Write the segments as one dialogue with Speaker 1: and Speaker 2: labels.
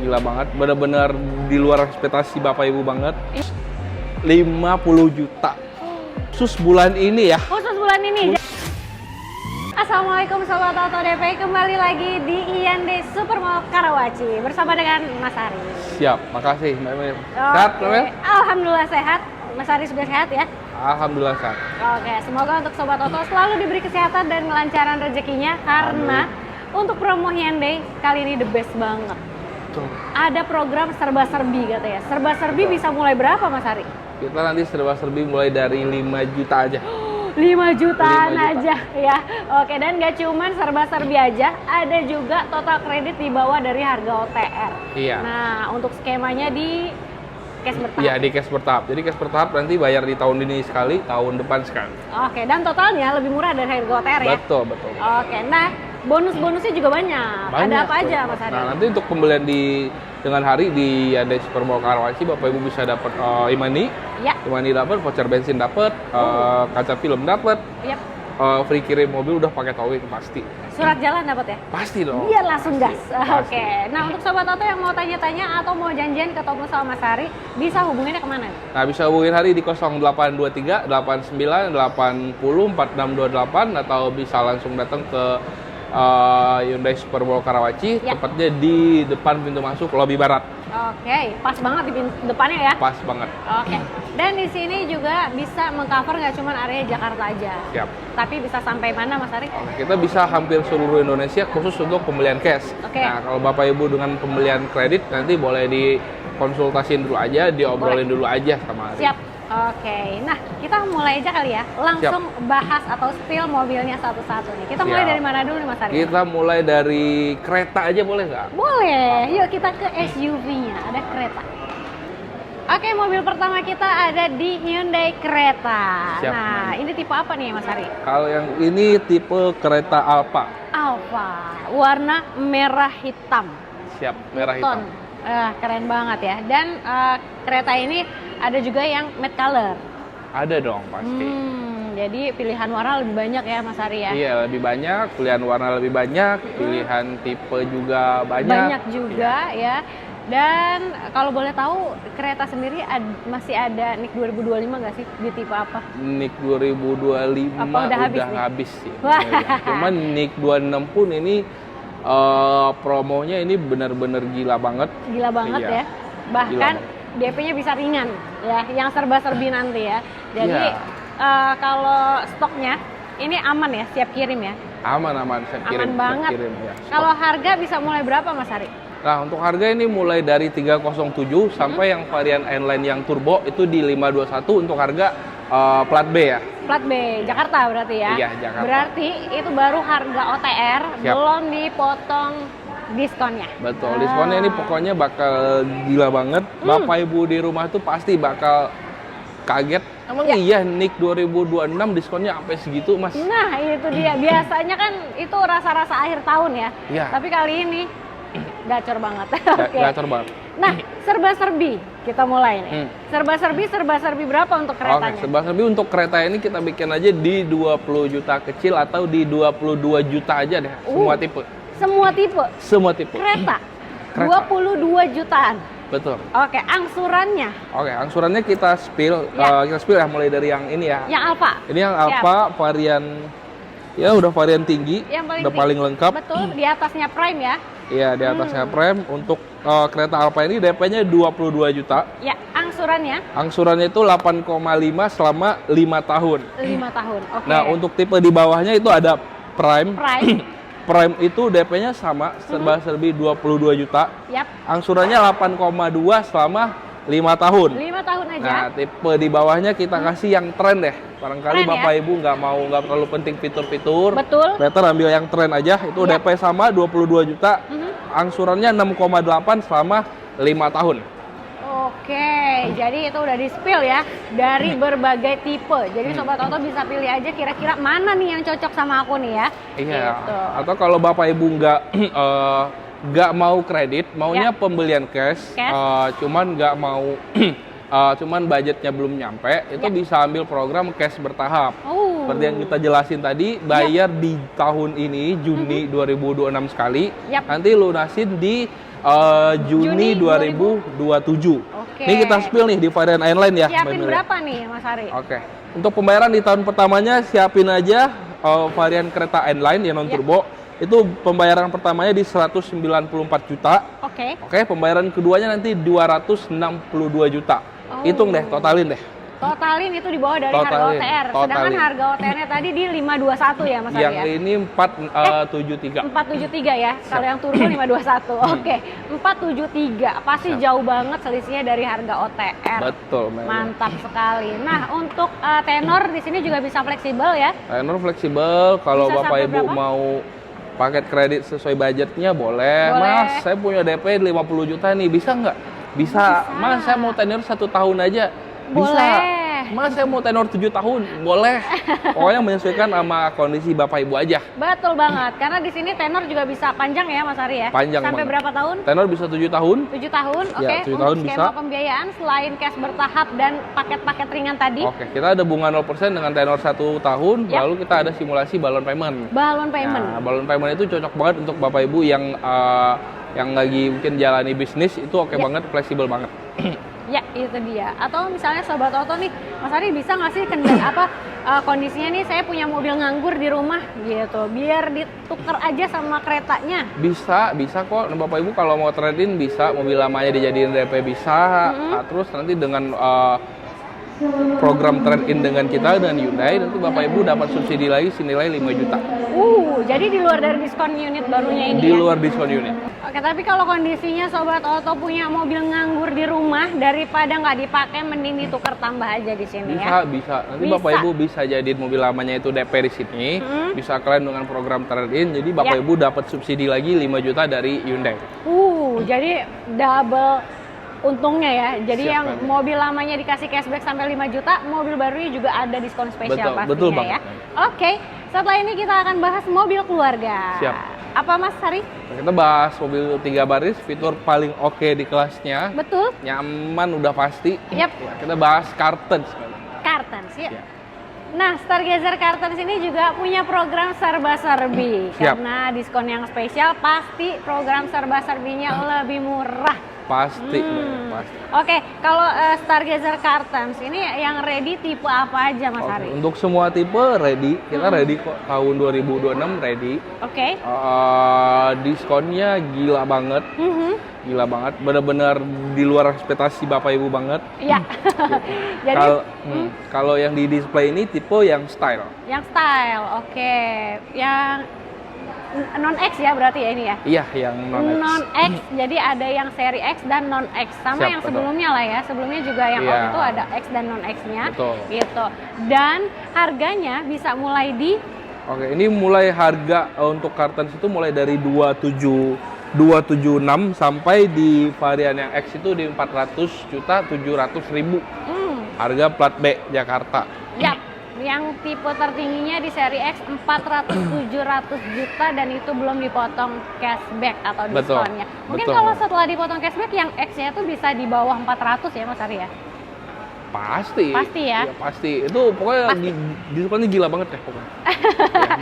Speaker 1: gila banget, bener-bener di luar ekspektasi Bapak Ibu banget. 50 juta khusus bulan ini ya.
Speaker 2: Khusus bulan ini. Assalamualaikum Sobat Auto DP, kembali lagi di Hyundai Supermall Karawaci bersama dengan Mas Ari.
Speaker 1: Siap, makasih Mbak Emil. Sehat Mbak Emil?
Speaker 2: Alhamdulillah sehat. Mas Ari sudah sehat ya?
Speaker 1: Alhamdulillah sehat.
Speaker 2: Oke, semoga untuk Sobat Auto selalu diberi kesehatan dan kelancaran rezekinya, karena untuk promo Hyundai kali ini the best banget.
Speaker 1: Tuh.
Speaker 2: Ada program serba-serbi katanya. Serba-serbi bisa mulai berapa Mas Ari?
Speaker 1: Kita nanti serba-serbi mulai dari 5 juta aja.
Speaker 2: 5 jutaan
Speaker 1: 5 juta
Speaker 2: aja ya. Oke, dan gak cuman serba-serbi aja, ada juga total kredit di bawah dari harga OTR.
Speaker 1: Iya.
Speaker 2: Nah, untuk skemanya di cash bertahap.
Speaker 1: Iya, di cash bertahap. Jadi cash bertahap nanti bayar di tahun ini sekali, tahun depan sekali.
Speaker 2: Oke, dan totalnya lebih murah dari harga OTR ya?
Speaker 1: Betul, betul.
Speaker 2: Oke, nah bonus-bonusnya juga banyak. Ada apa
Speaker 1: tuh.
Speaker 2: aja Mas Ari?
Speaker 1: Nah, nanti untuk pembelian dengan hari di Hyundai Supermall Karawaci, Bapak Ibu bisa dapat e-money.
Speaker 2: Ya.
Speaker 1: E-money dapat, voucher bensin dapat, kaca film dapat.
Speaker 2: Yap.
Speaker 1: Free kirim mobil udah pakai towing pasti.
Speaker 2: Surat jalan dapat ya?
Speaker 1: Pasti dong.
Speaker 2: Biar langsung gas.
Speaker 1: Pasti.
Speaker 2: Oke. Nah, untuk Sobat Auto yang mau tanya-tanya atau mau janjian ketemu sama Mas Ari, bisa hubunginnya kemana?
Speaker 1: Nah, bisa hubungin Hari di 0823 89 80 4628 atau bisa langsung datang ke Hyundai Supermall Karawaci,
Speaker 2: Ya.
Speaker 1: tepatnya di depan pintu masuk lobi barat.
Speaker 2: Oke, pas banget di depannya ya.
Speaker 1: Pas banget.
Speaker 2: Oke. Dan di sini juga bisa mengcover nggak cuma area Jakarta aja.
Speaker 1: Siap.
Speaker 2: Tapi bisa sampai mana Mas Ari?
Speaker 1: Kita bisa hampir seluruh Indonesia khusus untuk pembelian cash.
Speaker 2: Oke.
Speaker 1: Nah, kalau Bapak Ibu dengan pembelian kredit nanti boleh dikonsultasiin dulu aja, diobrolin dulu aja sama Ari.
Speaker 2: Siap. Oke. Nah, kita mulai aja kali ya. Langsung bahas atau spill mobilnya satu-satu nih. Kita mulai
Speaker 1: Siap.
Speaker 2: dari mana dulu nih Mas Ari?
Speaker 1: Kita mulai dari kereta aja boleh nggak?
Speaker 2: Boleh. Yuk kita ke SUV-nya. Ada kereta. Oke, mobil pertama kita ada di Hyundai Creta.
Speaker 1: Siap,
Speaker 2: Nah, ini tipe apa nih Mas Ari?
Speaker 1: Kalau yang ini tipe kereta Alfa.
Speaker 2: Alfa, warna merah hitam.
Speaker 1: Siap, merah
Speaker 2: Ton.
Speaker 1: hitam.
Speaker 2: Keren banget ya. Dan kereta ini ada juga yang matte color.
Speaker 1: Ada dong pasti.
Speaker 2: Jadi pilihan warna lebih banyak ya Mas Ari ya?
Speaker 1: Iya, lebih banyak, pilihan warna lebih banyak, pilihan tipe juga banyak.
Speaker 2: Banyak juga ya. Dan kalau boleh tahu, kereta sendiri masih ada NIK 2025 nggak sih? Di tipe apa?
Speaker 1: NIK 2025
Speaker 2: Apa udah habis nih?
Speaker 1: habis sih.
Speaker 2: Wah.
Speaker 1: Cuman NIK 26 pun ini promonya ini benar-benar gila banget.
Speaker 2: Gila banget
Speaker 1: Iya.
Speaker 2: ya. Bahkan
Speaker 1: Gila
Speaker 2: DP-nya bisa ringan ya, yang serba-serbi nanti ya. Jadi
Speaker 1: Iya.
Speaker 2: kalau stoknya ini aman ya, siap kirim ya.
Speaker 1: Aman-aman, saya kirim.
Speaker 2: Aman banget.
Speaker 1: Kirim, ya.
Speaker 2: Kalau harga bisa mulai berapa Mas Ari?
Speaker 1: Nah, untuk harga ini mulai dari 307 sampai yang varian N-Line yang turbo itu di 521 untuk harga plat B ya.
Speaker 2: Plat B, Jakarta berarti ya?
Speaker 1: Iya, Jakarta.
Speaker 2: Berarti itu baru harga OTR,
Speaker 1: Siap.
Speaker 2: belum dipotong diskonnya.
Speaker 1: Betul, diskonnya ini pokoknya bakal gila banget. Bapak Ibu di rumah tuh pasti bakal kaget. Emang iya NIK 2026 diskonnya sampai segitu, Mas?
Speaker 2: Nah, itu dia. Biasanya kan itu rasa-rasa akhir tahun ya.
Speaker 1: Iya.
Speaker 2: Tapi kali ini gacor banget. Oke.
Speaker 1: Gacor banget.
Speaker 2: Nah, serba-serbi kita mulai nih. Serba-serbi berapa untuk keretanya?
Speaker 1: Oke, serba-serbi untuk kereta ini kita bikin aja di 20 juta kecil atau di 22 juta aja deh. Semua tipe.
Speaker 2: Semua tipe.
Speaker 1: Semua tipe.
Speaker 2: Kereta.
Speaker 1: Kereta.
Speaker 2: 22 jutaan.
Speaker 1: Betul.
Speaker 2: Oke, angsurannya
Speaker 1: Oke, angsurannya kita spill ya mulai dari yang ini ya.
Speaker 2: yang Alfa.
Speaker 1: Ini yang
Speaker 2: Siap.
Speaker 1: Alfa varian ya udah varian tinggi,
Speaker 2: Yang paling
Speaker 1: udah paling lengkap.
Speaker 2: Betul, di atasnya Prime ya.
Speaker 1: Iya, di atasnya Prime. Untuk kereta Alfa ini DP-nya 22 juta.
Speaker 2: Ya, angsurannya
Speaker 1: Angsurannya itu 8,5 selama 5 tahun.
Speaker 2: 5 tahun. Oke.
Speaker 1: Nah, untuk tipe di bawahnya itu ada Prime.
Speaker 2: Prime.
Speaker 1: Prime itu DP-nya sama, serba-serbi 22 juta.
Speaker 2: Yap,
Speaker 1: Angsurannya 8,2 selama 5 tahun.
Speaker 2: 5 tahun aja.
Speaker 1: Nah, tipe di bawahnya kita kasih yang tren deh. Barangkali
Speaker 2: Tren,
Speaker 1: Bapak
Speaker 2: ya?
Speaker 1: Ibu nggak terlalu penting fitur-fitur.
Speaker 2: Betul.
Speaker 1: Better ambil yang tren aja. Itu
Speaker 2: Iya.
Speaker 1: DP sama 22 juta. Angsurannya 6,8 selama 5 tahun.
Speaker 2: Oke, jadi itu udah di-spill ya dari berbagai tipe. Jadi Sobat Auto bisa pilih aja kira-kira mana nih yang cocok sama aku nih ya.
Speaker 1: Iya.
Speaker 2: Gitu.
Speaker 1: Atau kalau Bapak Ibu nggak mau kredit, maunya pembelian cash. Cuman nggak mau cuman budgetnya belum nyampe, itu bisa ambil program cash bertahap. Seperti yang kita jelasin tadi, bayar di tahun ini Juni 2026 sekali, nanti lunasin di Juni 2027. Ini kita spill nih di varian N-Line ya.
Speaker 2: Siapin berapa nih Mas Ari?
Speaker 1: Oke. Untuk pembayaran di tahun pertamanya siapin aja varian kereta N-Line yang non turbo. Itu pembayaran pertamanya di 194 juta. Oke, pembayaran keduanya nanti 262 juta. Hitung deh, totalin deh.
Speaker 2: Totalin itu di bawah dari harga OTR. Sedangkan harga OTR-nya tadi di 521 ya Mas Ari
Speaker 1: yang
Speaker 2: ya?
Speaker 1: ini 473.
Speaker 2: 473 ya. Kalau yang turbo 521. Oke, 473. Pasti jauh banget selisihnya dari harga OTR.
Speaker 1: Betul,
Speaker 2: mantap sekali. Nah, untuk tenor di sini juga bisa fleksibel ya?
Speaker 1: Tenor fleksibel. Kalau Bapak Ibu mau paket kredit sesuai budgetnya boleh. Mas, saya punya DP 50 juta nih, bisa nggak? Bisa. Mas, saya mau tenor 1 tahun aja. Bisa. Mas, saya mau tenor 7 tahun. Boleh. Pokoknya menyesuaikan sama kondisi Bapak Ibu aja.
Speaker 2: Betul banget. Karena di sini tenor juga bisa panjang ya Mas Ari ya?
Speaker 1: Panjang.
Speaker 2: Sampai berapa tahun?
Speaker 1: Tenor bisa 7 tahun.
Speaker 2: 7 tahun, oke.
Speaker 1: Ya, 7 tahun
Speaker 2: skema
Speaker 1: bisa.
Speaker 2: Pembiayaan selain cash bertahap dan paket-paket ringan tadi.
Speaker 1: Oke, kita ada bunga 0% dengan tenor 1 tahun. Lalu kita ada simulasi balon payment.
Speaker 2: Balon payment.
Speaker 1: Nah, balon payment itu cocok banget untuk Bapak Ibu yang lagi mungkin jalani bisnis, itu oke banget, fleksibel banget.
Speaker 2: Ya, itu dia. Atau misalnya Sobat Oto nih, Mas Ari bisa nggak sih kondisinya nih saya punya mobil nganggur di rumah gitu, biar ditukar aja sama keretanya? Bisa kok. Bapak Ibu kalau mau trade-in bisa, mobil lamanya dijadiin DP bisa. Terus nanti dengan program trade-in dengan kita, dengan Hyundai, nanti Bapak Ibu dapat subsidi lagi senilai 5 juta. Jadi di luar dari diskon unit barunya ini. Di luar diskon unit. Oke, tapi kalau kondisinya Sobat Oto punya mobil nganggur di rumah, daripada nggak dipakai, mending ditukar tambah aja di sini ya. Bisa. Nanti Bapak Ibu bisa jadiin mobil lamanya itu DP di sini. Bisa kalian dengan program trade-in. Jadi Bapak Ibu dapat subsidi lagi 5 juta dari Hyundai. Jadi double untungnya ya. Jadi yang mobil lamanya dikasih cashback sampai 5 juta, mobil barunya juga ada diskon spesial pastinya. Betul banget. Ya. Oke, setelah ini kita akan bahas mobil keluarga. Siap. Apa Mas Hari? Kita bahas mobil 3 baris, fitur paling oke di kelasnya. Betul. Nyaman udah pasti. Ya, kita bahas Cartens. Cartens ya. Nah, Stargazer Cartens ini juga punya program serba-serbi. Karena diskon yang spesial, pasti program serba-serbinya lebih murah. Pasti. Oke, kalau Stargazer Cartens ini yang ready tipe apa aja Mas Hari? Untuk semua tipe ready, kita ready kok, tahun 2026 ready. Diskonnya gila banget. Gila banget, bener-bener di luar ekspektasi Bapak Ibu banget. Iya. Jadi kalau yang di display ini tipe yang style. Yang style, oke. Yang non-X ya berarti ya ini ya? Iya, yang non-X. Non-X, jadi ada yang seri X dan non-X. Sama yang sebelumnya lah ya, sebelumnya juga yang waktu itu ada X dan non-X-nya. Gitu. Dan harganya bisa mulai di... Oke, ini mulai harga untuk Cartens itu mulai dari 276 sampai di varian yang X itu di 400.700.000. Harga plat B Jakarta. Yang tipe tertingginya di seri X 400-700 juta dan itu belum dipotong cashback atau diskonnya. Mungkin kalau setelah dipotong cashback yang X-nya itu bisa di bawah 400 ya Mas Ari ya? Pasti. Pasti ya? Ya pasti. Itu pokoknya diskonnya gila banget deh pokoknya.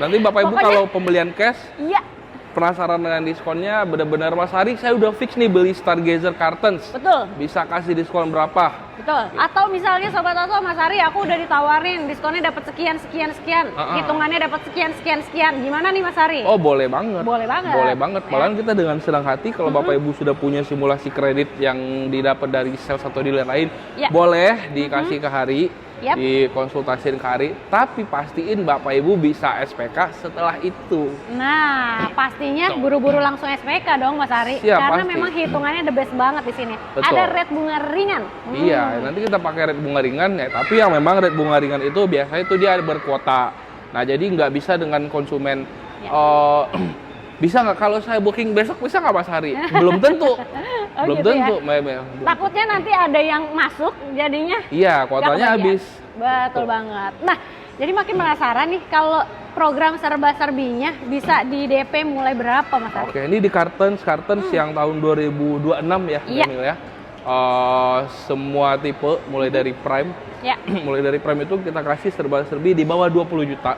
Speaker 2: Nanti Bapak Ibu kalau pembelian cash, penasaran dengan diskonnya, benar-benar Mas Hari, saya udah fix nih beli Stargazer Cartens. Betul. Bisa kasih diskon berapa? Betul. Atau misalnya Sobat Oto, Mas Hari, aku udah ditawarin diskonnya dapat sekian. Hitungannya dapat sekian. Gimana nih Mas Hari? Oh, boleh banget. Boleh banget. Malahan kita dengan senang hati kalau Bapak Ibu sudah punya simulasi kredit yang didapat dari sales atau dealer lain, boleh dikasih ke Hari. Dikonsultasiin ke Hari, tapi pastiin Bapak Ibu bisa SPK setelah itu. Nah, pastinya buru-buru langsung SPK dong Mas Hari. Karena memang hitungannya the best banget di sini. Ada rate bunga ringan. Iya, nanti kita pakai rate bunga ringan ya, tapi yang memang rate bunga ringan itu biasanya itu dia berkuota. Nah, jadi nggak bisa dengan konsumen bisa nggak kalau saya booking besok, bisa nggak Mas Hari? Belum tentu. Belum gitu tentu. Ya? Takutnya nanti ada yang masuk jadinya. Iya, kuotanya habis. Betul banget. Nah, jadi makin penasaran nih kalau program serba-serbinya bisa di DP mulai berapa Mas Hari? Oke, ini di Cartens yang tahun 2026 ya, Emil ya.
Speaker 1: semua tipe mulai dari Prime.
Speaker 2: Ya.
Speaker 1: Mulai dari Prime itu kita kasih serba-serbi di bawah 20 juta.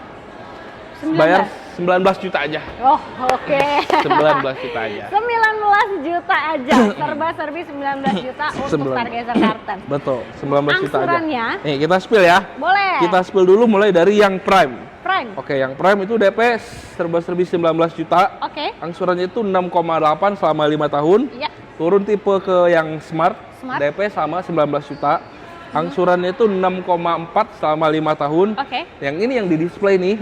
Speaker 2: 19.
Speaker 1: Bayar 19 juta aja.
Speaker 2: Oh, oke.
Speaker 1: 19 juta aja.
Speaker 2: 19 juta aja. Serba-serbi 19 juta untuk Stargazer Karten.
Speaker 1: Betul, 19 juta aja.
Speaker 2: Angsurannya?
Speaker 1: Nih, kita spill ya.
Speaker 2: Boleh.
Speaker 1: Kita spill dulu mulai dari yang Prime.
Speaker 2: Prime.
Speaker 1: Oke, yang Prime itu DP serba-serbi 19 juta.
Speaker 2: Oke.
Speaker 1: Angsurannya itu 6,8 selama 5 tahun.
Speaker 2: Iya.
Speaker 1: Turun tipe ke yang Smart. DP sama 19 juta. Angsurannya itu 6,4 selama 5 tahun.
Speaker 2: Oke.
Speaker 1: Yang ini yang di display nih,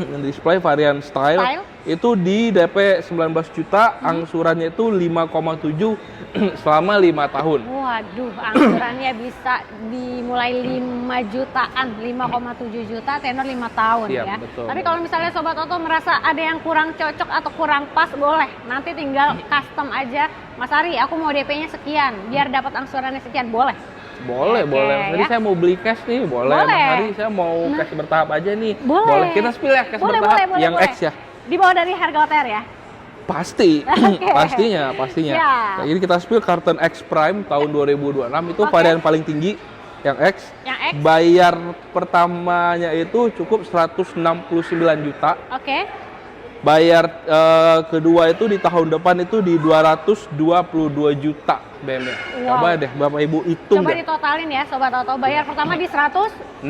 Speaker 1: yang di display varian style, itu di DP 19 juta, angsurannya itu 5,7 selama 5 tahun.
Speaker 2: Waduh, angsurannya bisa dimulai 5 jutaan, 5,7 juta, tenor 5 tahun ya.
Speaker 1: Betul.
Speaker 2: Tapi kalau misalnya Sobat Oto merasa ada yang kurang cocok atau kurang pas, boleh. Nanti tinggal custom aja. Mas Ari, aku mau DP-nya sekian, biar dapat angsurannya sekian, boleh?
Speaker 1: Boleh. Jadi saya mau beli cash nih, boleh. Mas Ari, saya mau cash bertahap aja nih.
Speaker 2: Boleh.
Speaker 1: Kita spill ya cash bertahap yang X ya.
Speaker 2: Di bawah dari harga OTR ya?
Speaker 1: Pasti. Pastinya.
Speaker 2: Ya.
Speaker 1: Nah, ini kita spill Karten X Prime tahun 2026 itu varian paling tinggi yang X.
Speaker 2: Yang X.
Speaker 1: Bayar pertamanya itu cukup 169 juta.
Speaker 2: Oke.
Speaker 1: Bayar kedua itu di tahun depan itu di 222 juta BM-nya.
Speaker 2: Wow.
Speaker 1: Coba deh Bapak Ibu hitung.
Speaker 2: Coba ditotalin ya Sobat Oto. Bayar pertama di 169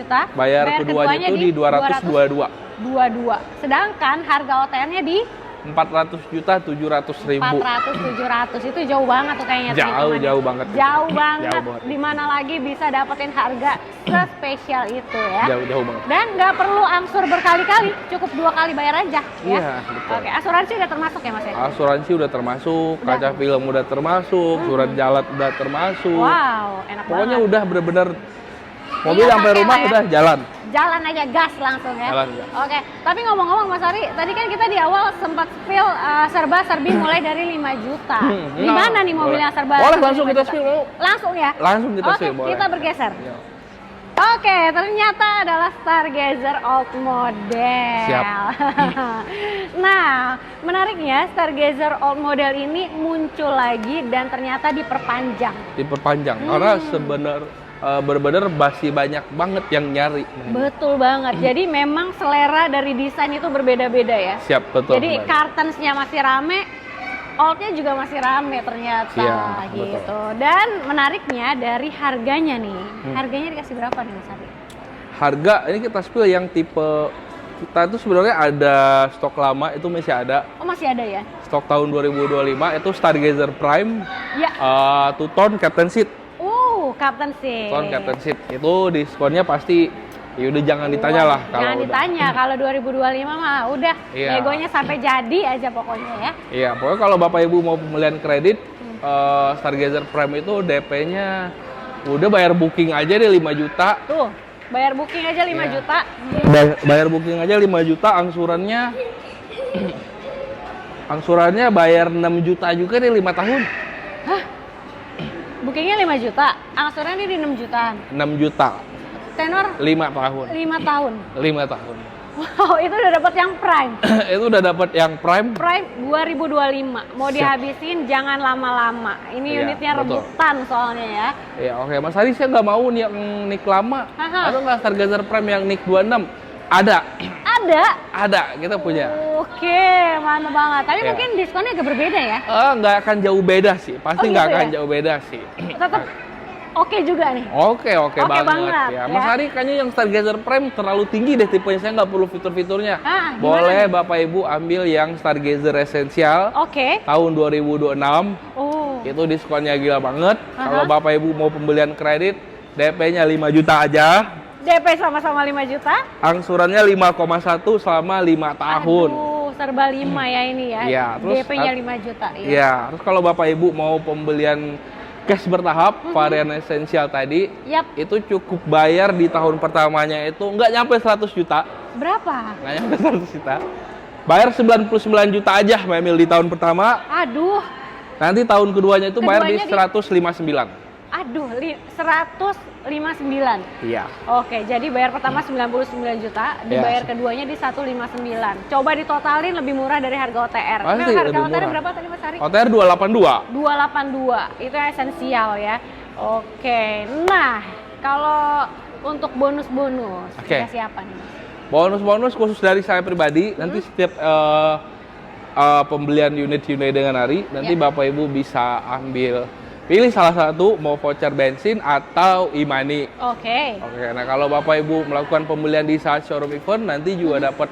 Speaker 2: juta.
Speaker 1: Bayar keduanya itu di 222.
Speaker 2: 22. Sedangkan harga OTR-nya di
Speaker 1: 400 juta 700 ribu.
Speaker 2: 400 700 itu jauh banget tuh kayaknya.
Speaker 1: Jauh banget.
Speaker 2: Jauh banget. Dimana lagi bisa dapetin harga spesial itu ya.
Speaker 1: Jauh banget.
Speaker 2: Dan nggak perlu angsur berkali-kali, cukup 2 kali bayar aja ya.
Speaker 1: Iya, betul.
Speaker 2: Oke, asuransi udah termasuk ya Mas ya?
Speaker 1: Asuransi udah termasuk, kaca film udah termasuk, surat jalan udah termasuk.
Speaker 2: Wow, enak
Speaker 1: Pokoknya
Speaker 2: banget.
Speaker 1: udah bener-bener mobil sampai rumah udah jalan.
Speaker 2: Jalan aja, gas langsung ya.
Speaker 1: Jalan.
Speaker 2: Oke, tapi ngomong-ngomong Mas Ari, tadi kan kita di awal sempat spill serba-serbi mulai dari 5 juta. Di mana nih mobil yang serba?
Speaker 1: Boleh langsung kita spill.
Speaker 2: Langsung ya?
Speaker 1: Langsung kita spill, boleh.
Speaker 2: Kita bergeser.
Speaker 1: Ya.
Speaker 2: Oke, ternyata adalah Stargazer Old Model.
Speaker 1: Siap.
Speaker 2: Nah, menariknya Stargazer Old Model ini muncul lagi dan ternyata diperpanjang.
Speaker 1: Karena benar-benar masih banyak banget yang nyari.
Speaker 2: Betul banget. Jadi memang selera dari desain itu berbeda-beda ya.
Speaker 1: Siap, betul.
Speaker 2: Jadi kartensnya masih rame, oldnya juga masih rame ternyata gitu.
Speaker 1: Betul.
Speaker 2: Dan menariknya dari harganya nih. Harganya dikasih berapa nih Mas Ari?
Speaker 1: Harga ini kita spill yang tipe kita itu sebenarnya ada stok lama itu masih ada.
Speaker 2: Oh, masih ada ya?
Speaker 1: Stok tahun 2025 itu Stargazer Prime.
Speaker 2: Ya.
Speaker 1: Two-tone Captain Seat.
Speaker 2: Captain Seat.
Speaker 1: Two-tone Captain Seat. Itu diskonnya pasti ya udah jangan ditanya lah kalau
Speaker 2: jangan ditanya kalau 2025 mah udah negonya sampai jadi aja pokoknya ya.
Speaker 1: Iya, pokoknya kalau Bapak Ibu mau pembelian kredit Stargazer Prime itu DP-nya udah bayar booking aja deh 5 juta.
Speaker 2: Tuh, bayar booking aja 5 juta.
Speaker 1: Bayar booking aja 5 juta, angsurannya bayar 6 juta juga deh 5 tahun.
Speaker 2: Hah? Bookingnya 5 juta, angsurannya di 6 jutaan.
Speaker 1: 6 juta.
Speaker 2: Tenor?
Speaker 1: 5 tahun.
Speaker 2: 5 tahun.
Speaker 1: 5 tahun.
Speaker 2: Wow, itu udah dapat yang Prime.
Speaker 1: Itu udah dapat yang Prime.
Speaker 2: Prime 2025. Mau dihabisin jangan lama-lama. Ini unitnya rebutan soalnya ya.
Speaker 1: Iya, oke. Mas Ari, saya nggak mau nih yang NIK lama. Ada nggak Stargazer Prime yang NIK 26? Ada. Ada, kita punya.
Speaker 2: Oke, mantap banget. Tapi mungkin diskonnya agak berbeda ya?
Speaker 1: Nggak akan jauh beda sih. Pasti nggak akan jauh beda sih.
Speaker 2: Tetap oke juga nih.
Speaker 1: Oke banget. Ya. Mas Ari kayaknya yang Stargazer Prime terlalu tinggi deh tipenya, saya nggak perlu fitur-fiturnya. Boleh Bapak Ibu ambil yang Stargazer Essential. Tahun 2026. Itu diskonnya gila banget. Kalau Bapak Ibu mau pembelian kredit, DP-nya 5 juta aja.
Speaker 2: DP sama-sama 5 juta.
Speaker 1: Angsurannya 5,1 selama 5 tahun.
Speaker 2: Aduh, serba 5 ya ini ya.
Speaker 1: Iya, terus
Speaker 2: DP-nya 5 juta.
Speaker 1: Iya, terus kalau Bapak Ibu mau pembelian cash bertahap varian esensial tadi, itu cukup bayar di tahun pertamanya itu nggak nyampe 100 juta.
Speaker 2: Berapa?
Speaker 1: Nggak nyampe 100 juta. Bayar 99 juta aja Memil di tahun pertama.
Speaker 2: Aduh.
Speaker 1: Nanti tahun keduanya itu bayar di 159.
Speaker 2: Aduh, 159 159.
Speaker 1: Iya.
Speaker 2: Oke, jadi bayar pertama 99 juta, dibayar keduanya di 159. Coba ditotalin lebih murah dari harga OTR.
Speaker 1: Pasti
Speaker 2: Memang harga
Speaker 1: lebih
Speaker 2: OTR
Speaker 1: murah.
Speaker 2: berapa tadi Mas Ari?
Speaker 1: OTR 282.
Speaker 2: 282. Itu esensial ya. Oke. Nah, kalau untuk bonus-bonus dikasih apa nih Mas?
Speaker 1: Bonus-bonus khusus dari saya pribadi, nanti setiap pembelian unit Hyundai dengan Ari, nanti Bapak Ibu bisa pilih salah satu, mau voucher bensin atau e-money.
Speaker 2: Oke.
Speaker 1: Nah kalau Bapak Ibu melakukan pembelian di saat showroom event, nanti juga dapat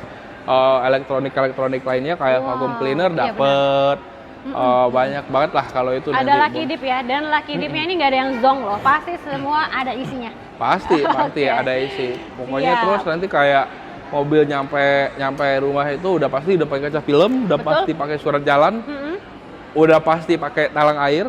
Speaker 1: elektronik lainnya kayak vacuum cleaner, dapat banyak banget lah kalau itu.
Speaker 2: Ada lucky dip ya, dan lucky dipnya ini nggak ada yang zong loh, pasti semua ada isinya.
Speaker 1: Pasti ada isi. Pokoknya terus nanti kayak mobil nyampe rumah itu udah pasti udah pakai kaca film, udah pasti pakai surat jalan, udah pasti pakai talang air,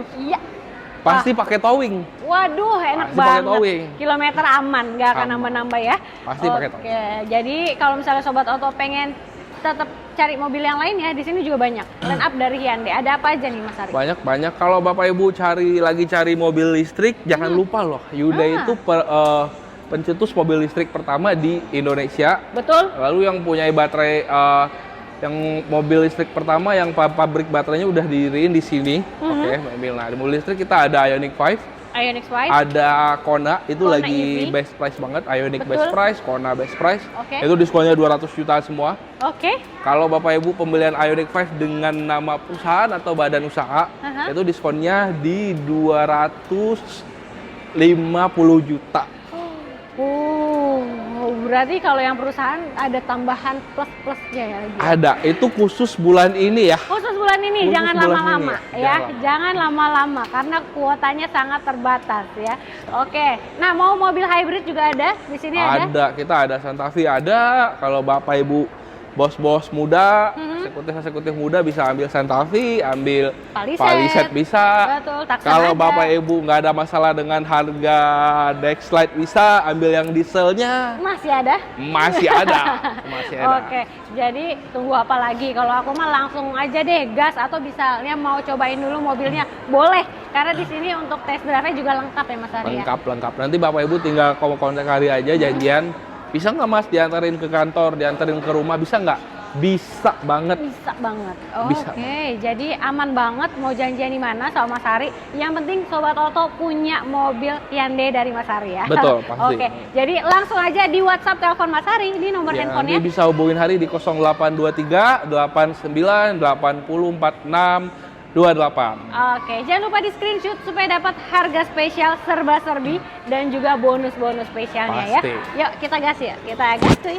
Speaker 1: pasti pakai towing.
Speaker 2: Waduh, enak
Speaker 1: pasti
Speaker 2: banget.
Speaker 1: Towing.
Speaker 2: Kilometer aman, nggak akan nambah-nambah ya.
Speaker 1: Pasti pakai towing.
Speaker 2: Oke, jadi kalau misalnya Sobat Auto pengen tetap cari mobil yang lain ya, di sini juga banyak line up dari Hyundai. Ada apa aja nih Mas Ari?
Speaker 1: Banyak. Kalau Bapak Ibu lagi cari mobil listrik, jangan lupa loh, Hyundai itu pencetus mobil listrik pertama di Indonesia.
Speaker 2: Betul.
Speaker 1: Lalu yang punya baterai, yang mobil listrik pertama yang pabrik baterainya udah diriin di sini. Oke, mobil. Nah, di mobil listrik kita ada Ioniq 5.
Speaker 2: Ioniq 5.
Speaker 1: Ada Kona, itu
Speaker 2: Kona
Speaker 1: lagi
Speaker 2: EV.
Speaker 1: best price banget. Ioniq
Speaker 2: Betul.
Speaker 1: best price, Kona best price.
Speaker 2: Oke.
Speaker 1: Itu diskonnya 200 juta semua.
Speaker 2: Oke.
Speaker 1: Kalau Bapak Ibu pembelian Ioniq 5 dengan nama perusahaan atau badan usaha, itu diskonnya di 250 juta.
Speaker 2: Berarti kalau yang perusahaan ada tambahan plus-plusnya ya lagi.
Speaker 1: Ada, itu khusus bulan ini ya.
Speaker 2: Khusus bulan ini,
Speaker 1: Khusus
Speaker 2: jangan
Speaker 1: bulan
Speaker 2: lama-lama
Speaker 1: ini,
Speaker 2: ya. Jangan lama-lama karena kuotanya sangat terbatas ya. Oke. Nah, mau mobil hybrid juga ada di sini ada?
Speaker 1: Ada, kita ada Santa Fe ada. Kalau Bapak Ibu bos-bos muda, eksekutif muda bisa ambil Santa Fe, ambil Palisade bisa.
Speaker 2: Betul, Tucson
Speaker 1: Kalau
Speaker 2: ada.
Speaker 1: Bapak Ibu nggak ada masalah dengan harga Dexlite bisa ambil yang dieselnya.
Speaker 2: Masih ada?
Speaker 1: Masih ada. Masih ada.
Speaker 2: Oke, jadi tunggu apa lagi? Kalau aku mah langsung aja deh gas, atau misalnya mau cobain dulu mobilnya, boleh. Karena di sini untuk test drive-nya juga lengkap ya Mas Ari.
Speaker 1: Lengkap. Nanti Bapak Ibu tinggal kontak Ari aja, janjian. Bisa nggak Mas diantarin ke kantor, diantarin ke rumah, bisa nggak? Bisa banget.
Speaker 2: Bisa banget.
Speaker 1: Bisa.
Speaker 2: Oke, jadi aman banget mau janjian di mana sama Mas Ari. Yang penting Sobat Auto punya mobil Hyundai dari Mas Ari ya.
Speaker 1: Betul, pasti.
Speaker 2: Oke, jadi langsung aja di WhatsApp telepon Mas Ari di nomor handphonenya.
Speaker 1: Nanti bisa hubungin Hari di 0823 89 80 46 28.
Speaker 2: Oke, jangan lupa di screenshot supaya dapat harga spesial serba-serbi dan juga bonus-bonus spesialnya ya.
Speaker 1: Pasti.
Speaker 2: Yuk kita gas ya, kita gas cuy.